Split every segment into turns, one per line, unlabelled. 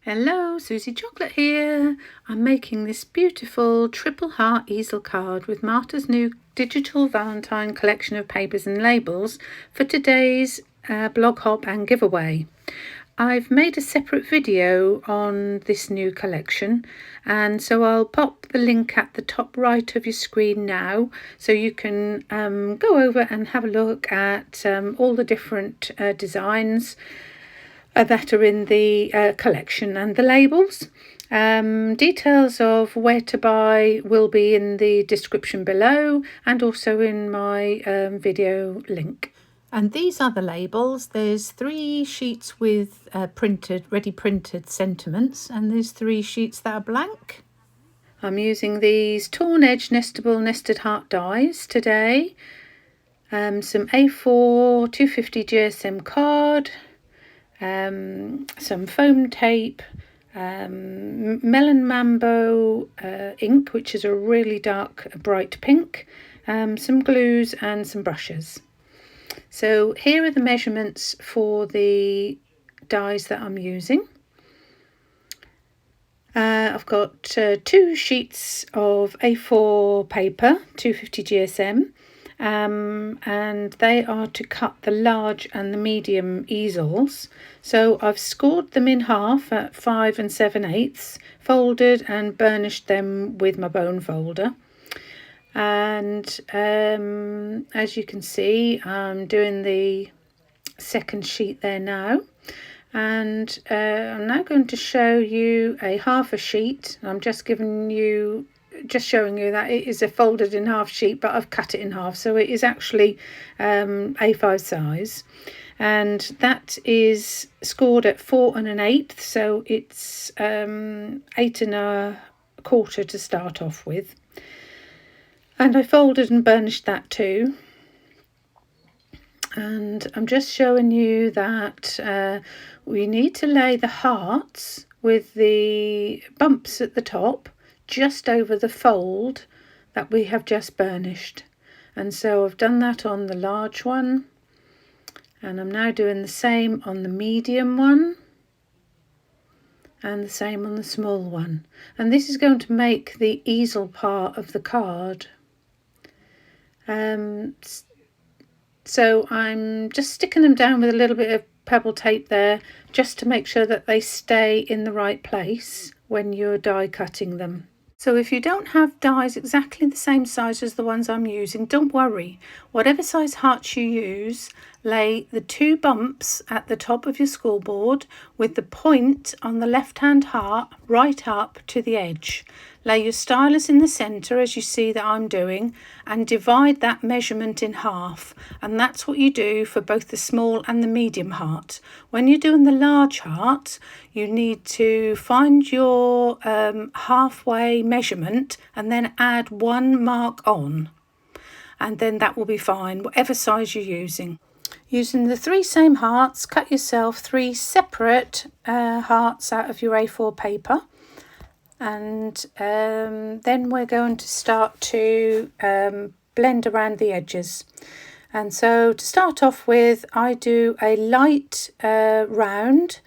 Hello, Suzichoclat here. I'm making this beautiful Triple Heart Easel card with Marta's new Digital Valentine collection of papers and labels for today's blog hop and giveaway. I've made a separate video on this new collection, and so I'll pop the link at the top right of your screen now so you can go over and have a look at all the different designs that are in the collection and the labels. Details of where to buy will be in the description below and also in my video link. And these are the labels. There's 3 sheets with ready printed sentiments, and there's 3 sheets that are blank. I'm using these torn edge nestable nested heart dies today. Some A4 250 GSM card, some foam tape, Melon Mambo ink, which is a really dark bright pink, some glues and some brushes. So here are the measurements for the dies that I'm using. I've got 2 sheets of A4 paper, 250 GSM, and they are to cut the large and the medium easels. So I've scored them in half at 5 7/8, folded and burnished them with my bone folder. And as you can see, I'm doing the second sheet there now, and I'm now going to show you a half a sheet. I'm just showing you that it is a folded in half sheet, but I've cut it in half, so it is actually A5 size, and that is scored at 4 1/8, so it's 8 1/4 to start off with. And I folded and burnished that too. And I'm just showing you that we need to lay the hearts with the bumps at the top just over the fold that we have just burnished. And so I've done that on the large one, and I'm now doing the same on the medium one and the same on the small one. And this is going to make the easel part of the card. So I'm just sticking them down with a little bit of pebble tape there, just to make sure that they stay in the right place when you're die cutting them. So if you don't have dies exactly the same size as the ones I'm using, don't worry. Whatever size hearts you use, lay the 2 bumps at the top of your scoreboard with the point on the left hand heart right up to the edge. Lay your stylus in the centre, as you see that I'm doing, and divide that measurement in half. And that's what you do for both the small and the medium heart. When you're doing the large heart, you need to find your halfway measurement and then add 1 mark on. And then that will be fine, whatever size you're using. Using the 3 same hearts, cut yourself 3 separate hearts out of your A4 paper. And then we're going to start to blend around the edges. And so to start off with, I do a light round,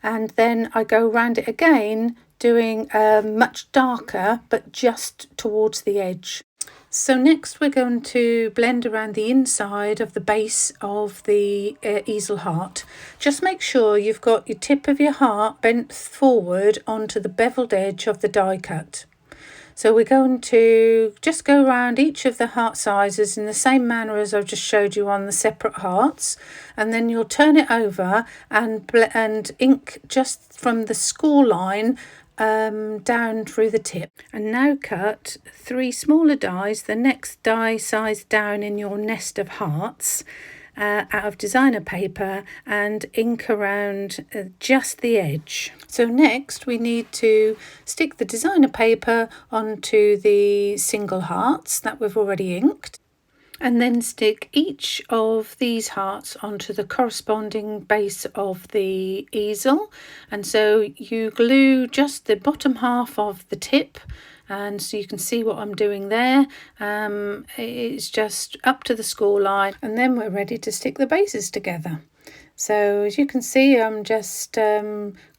and then I go round it again, doing much darker but just towards the edge. So next we're going to blend around the inside of the base of the easel heart. Just make sure you've got your tip of your heart bent forward onto the beveled edge of the die cut. So we're going to just go around each of the heart sizes in the same manner as I've just showed you on the separate hearts, and then you'll turn it over and ink just from the score line down through the tip. And now cut 3 smaller dies, the next die size down in your nest of hearts, out of designer paper, and ink around just the edge. So next we need to stick the designer paper onto the single hearts that we've already inked, and then stick each of these hearts onto the corresponding base of the easel. And so you glue just the bottom half of the tip, and so you can see what I'm doing there. It's just up to the score line, and then we're ready to stick the bases together. So as you can see, I'm just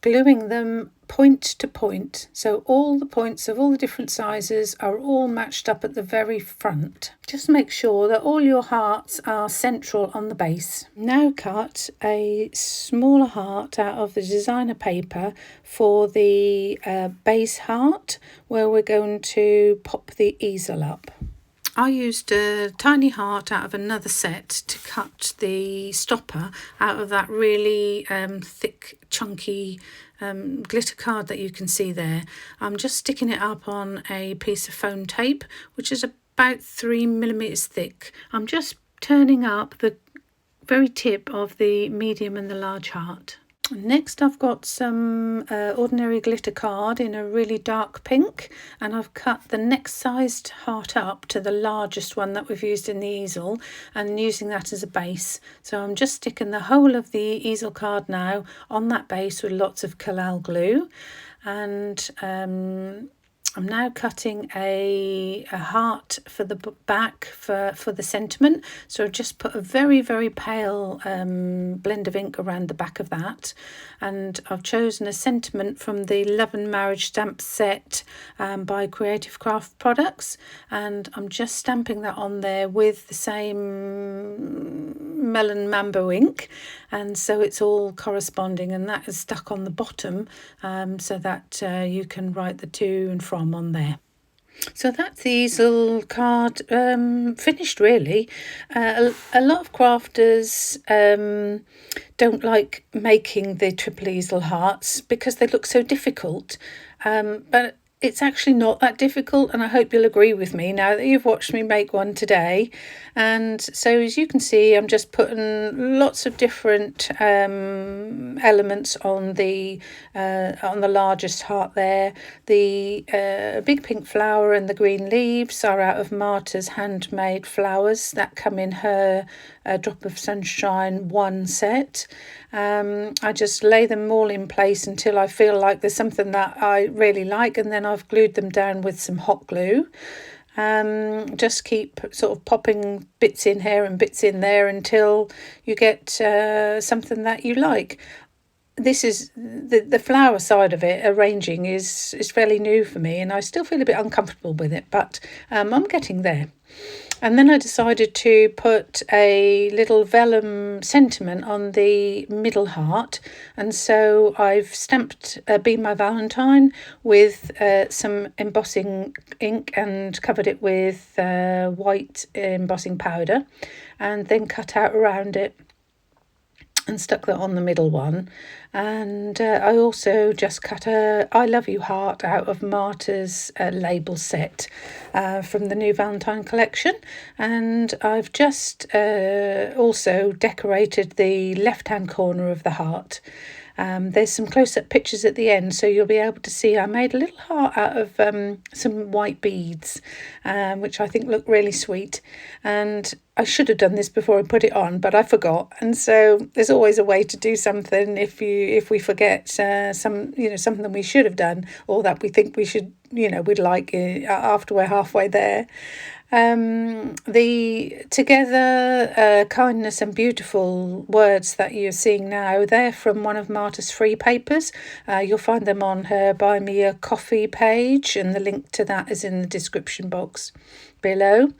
gluing them point to point. So all the points of all the different sizes are all matched up at the very front. Just make sure that all your hearts are central on the base. Now cut a smaller heart out of the designer paper for the base heart, where we're going to pop the easel up. I used a tiny heart out of another set to cut the stopper out of that really thick, chunky glitter card that you can see there. I'm just sticking it up on a piece of foam tape, which is about 3mm thick. I'm just turning up the very tip of the medium and the large heart. Next I've got some ordinary glitter card in a really dark pink, and I've cut the next sized heart up to the largest one that we've used in the easel and using that as a base. So I'm just sticking the whole of the easel card now on that base with lots of collal glue, and I'm now cutting a heart for the back for the sentiment. So I've just put a very, very pale blend of ink around the back of that. And I've chosen a sentiment from the Love and Marriage stamp set by Creative Craft Products. And I'm just stamping that on there with the same Melon Mambo ink. And so it's all corresponding, and that is stuck on the bottom so that you can write the to and from on there. So that's the easel card finished, really. A lot of crafters don't like making the triple easel hearts because they look so difficult, but it's actually not that difficult, and I hope you'll agree with me now that you've watched me make one today. And so as you can see, I'm just putting lots of different elements on the largest heart there. The big pink flower and the green leaves are out of Marta's handmade flowers that come in her Drop of Sunshine 1 set. I just lay them all in place until I feel like there's something that I really like, and then I've glued them down with some hot glue. Just keep sort of popping bits in here and bits in there until you get something that you like. This is the flower side of it. Arranging is fairly new for me, and I still feel a bit uncomfortable with it, but I'm getting there. And then I decided to put a little vellum sentiment on the middle heart, and so I've stamped Be My Valentine with some embossing ink and covered it with white embossing powder, and then cut out around it and stuck that on the middle one. And I also just cut a I Love You heart out of Marta's label set from the new Valentine collection, and I've just also decorated the left hand corner of the heart. There's some close-up pictures at the end, so you'll be able to see I made a little heart out of some white beads, which I think look really sweet. And I should have done this before I put it on, but I forgot. And so there's always a way to do something if we forget something we should have done, or that we think we should, we'd like after we're halfway there. The Together, Kindness and Beautiful words that you're seeing now, they're from one of Marta's free papers. You'll find them on her Buy Me a Coffee page, and the link to that is in the description box below.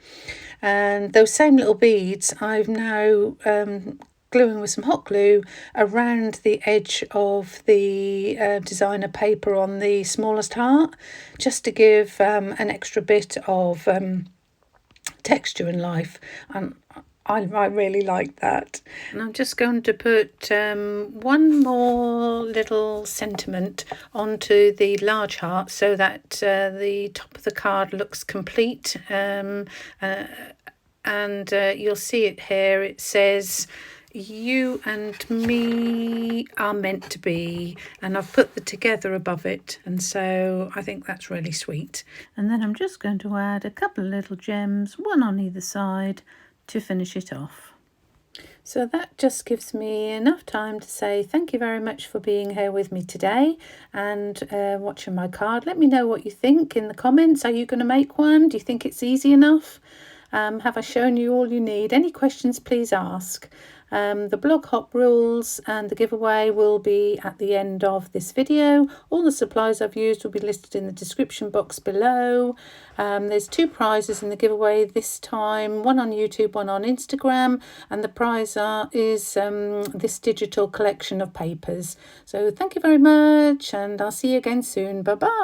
And those same little beads I've now gluing with some hot glue around the edge of the designer paper on the smallest heart, just to give an extra bit of texture and life, and I really like that. And I'm just going to put one more little sentiment onto the large heart so that the top of the card looks complete, and you'll see it here. It says, "You and me are meant to be," and I've put the together above it, and so I think that's really sweet. And then I'm just going to add a couple of little gems, one on either side, to finish it off. So that just gives me enough time to say thank you very much for being here with me today and watching my card. Let me know what you think in the comments. Are you going to make one? Do you think it's easy enough? Have I shown you all you need? Any questions, please ask. The blog hop rules and the giveaway will be at the end of this video. All the supplies I've used will be listed in the description box below. There's 2 prizes in the giveaway this time, one on YouTube, one on Instagram, and the prize is this digital collection of papers. So thank you very much, and I'll see you again soon. Bye bye.